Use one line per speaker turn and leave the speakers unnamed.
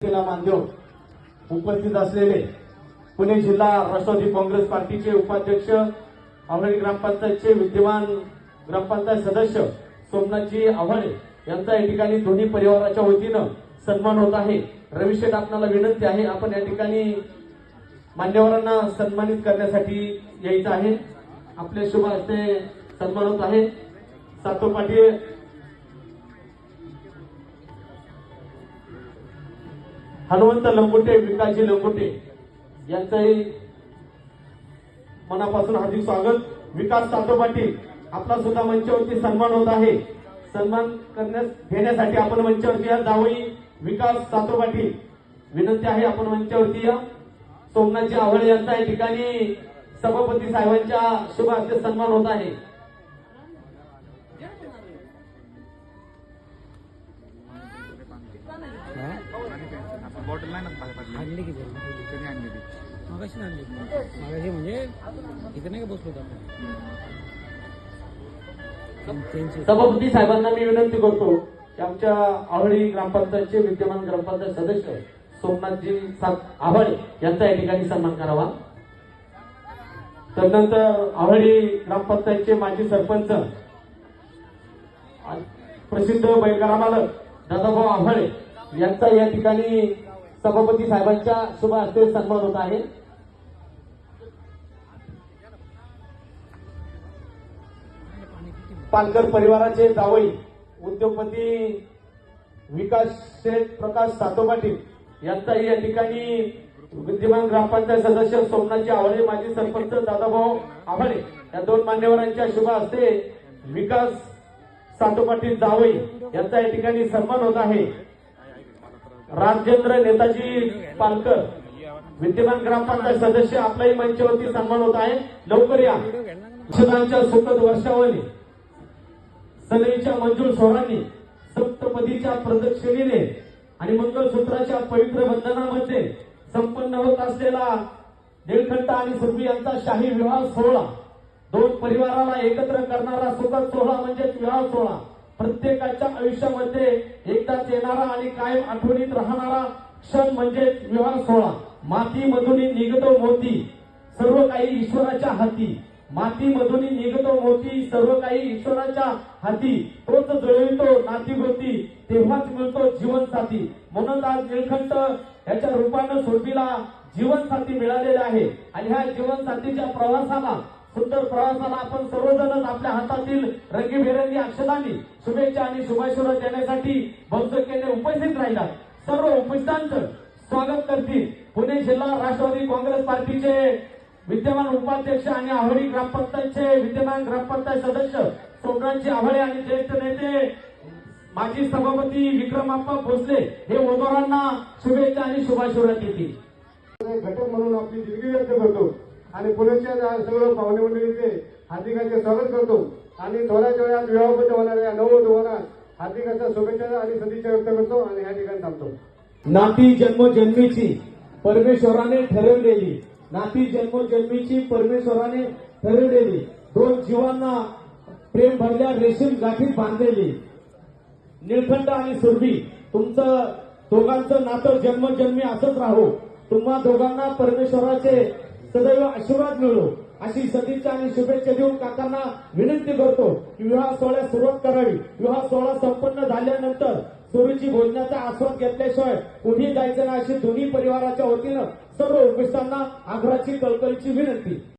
ला मानदेव उपस्थित असलेले पुणे जिल्हा राष्ट्रवादी काँग्रेस पार्टीचे उपाध्यक्ष, आवळी ग्रामपंचायतचे विद्यमान ग्रामपंचायत सदस्य सोमनाथजी आव्हाळे यांचा या ठिकाणी दोन्ही परिवाराच्या वतीनं सन्मान होत आहे। रविशेठ, आपल्याला विनंती आहे, आपण या ठिकाणी मान्यवरांना सन्मानित करण्यासाठी यायचं आहे। आपले शुभ हस्ते सन्मान होत आहे। सातो पाटील, हनुमंत लंगोटे, विकासजी लंगोटे यांचंही मनापासून हार्दिक स्वागत। विकास सातो पाटील, आपला सुद्धा मंचावरती सन्मान होत आहे। सन्मान घेण्यासाठी आपण मंचावरती या। जावई विकास सातो पाटील, विनंती आहे आपण मंचावरती या। सोमनाथजी आव्हाळे यांचा या ठिकाणी सभापती साहेबांच्या शुभ हस्ते सन्मान होत आहे।
बॉटल नाही ना आणली की कधी आणली ती मागाशी आणली मागाशी म्हणजे इथे नाही का बसलो
सभापती साहेबांना मी विनंती करतो की आमच्या आवळी ग्रामपंचायतचे विद्यमान ग्रामपंचायत सदस्य सोमनाथजी आव्हाळे यांचा या ठिकाणी सन्मान करावा। त्यानंतर आवळी ग्रामपंचायतचे माजी सरपंच, प्रसिद्ध बैलगाडा मालक दादाभाऊ आव्हाळे यांचा या ठिकाणी सभापती साहेबांच्या शुभ हस्ते सन्मान होत आहे। पालकर परिवाराचे जावई उद्योगपती विकास शेठ प्रकाश सातो पाटील यांचाही या ठिकाणी विद्यमान ग्रामपंचायत सदस्य सोमनाथजी आव्हाळे, माजी सरपंच दादाभाऊ आव्हाळे या दोन मान्यवरांच्या शुभ हस्ते विकास सातो पाटील जावई यांचा या ठिकाणी सन्मान होत आहे। राजेंद्र नेताजी पालकर, विद्यमान ग्रामपंचायत सदस्य, आपलाही मंचावरती सन्मान होत आहे। लवकर या। अक्षदांच्या सुखद वर्षावली, सनईच्या मंजूळ स्वरांनी, सप्तपदीच्या प्रदक्षिणेने आणि मंगळसूत्राच्या पवित्र बंधनामध्ये संपन्न होत असलेला निळकंठ आणि सुरभी यांचा शाही विवाह सोहळा, दोन परिवाराला एकत्र करणारा सुखद सोहळा म्हणजेच विवाह सोहळा, प्रत्येकाच्या आयुष्यामध्ये एकदाच येणारा आणि कायम आठवणीत राहणारा क्षण म्हणजे विवाह सोहळा। मातीमधून निघतो मोती, सर्व काही ईश्वराच्या हाती। मातीमधून निघतो मोती, सर्व काही ईश्वराच्या हाती। तोच जुळवितो नाती गोती, तेव्हाच मिळतो जीवन साथी। म्हणून आज निळकंठ याच्या रूपानं सुरभीला जीवन साथी मिळालेले आहे आणि ह्या जीवन साथीच्या प्रवासाला, सुंदर प्रवासाला आपण सर्वजणच आपल्या हातातील रंगीबेरंगी अक्षरांनी शुभेच्छा आणि शुभाशीर्वाद देण्यासाठी बहुसंख्येने उपस्थित राहिला। सर्व उपस्थितांचं स्वागत करतील पुणे जिल्हा राष्ट्रवादी काँग्रेस पार्टीचे विद्यमान उपाध्यक्ष आणि आवळी ग्रामपंचायतचे विद्यमान ग्रामपंचायत सदस्य सोमनाथजी आव्हाळे आणि ज्येष्ठ नेते माजी सभापती विक्रमाप्पा भोसले हे उमेदवारांना शुभेच्छा आणि शुभाशीर्वाद देतील।
घटक म्हणून आपली दिलगिरी व्यक्त करतो आणि पुण्याच्या सर्व पाहुणे मंडळीचे हार्दिकाचे स्वागत करतो आणि थोड्याच वेळात विवाहबद्ध होणाऱ्या नववधूंना हार्दिकाच्या शुभेच्छा आणि सदिच्छा व्यक्त करतो आणि या ठिकाणी थांबतो।
नाती जन्मोजन्मीची परमेश्वराने ठरवलेली, नाती जन्मोजन्मीची परमेश्वराने ठरवलेली, दोन जीवांना प्रेम भरल्या रेशीम गाठीत बांधलेली निळकंठ आणि सुरभी, तुमचं दोघांचं नातं जन्मजन्मी असंच राहो। तुम्हा दोघांना परमेश्वराचे सदैव आशीर्वाद मिळो अशी सदिच्छा आणि शुभेच्छा देऊन काकांना विनंती करतो की विवाह सोहळ्यास सुरुवात करावी। विवाह सोहळा संपन्न झाल्यानंतर सुरूची भोजनाचा आस्वाद घेतल्याशिवाय कुठेही जायचं नाही अशी दोन्ही परिवाराच्या वतीनं सर्व उपस्थितांना आग्रहाची कळकळीची विनंती।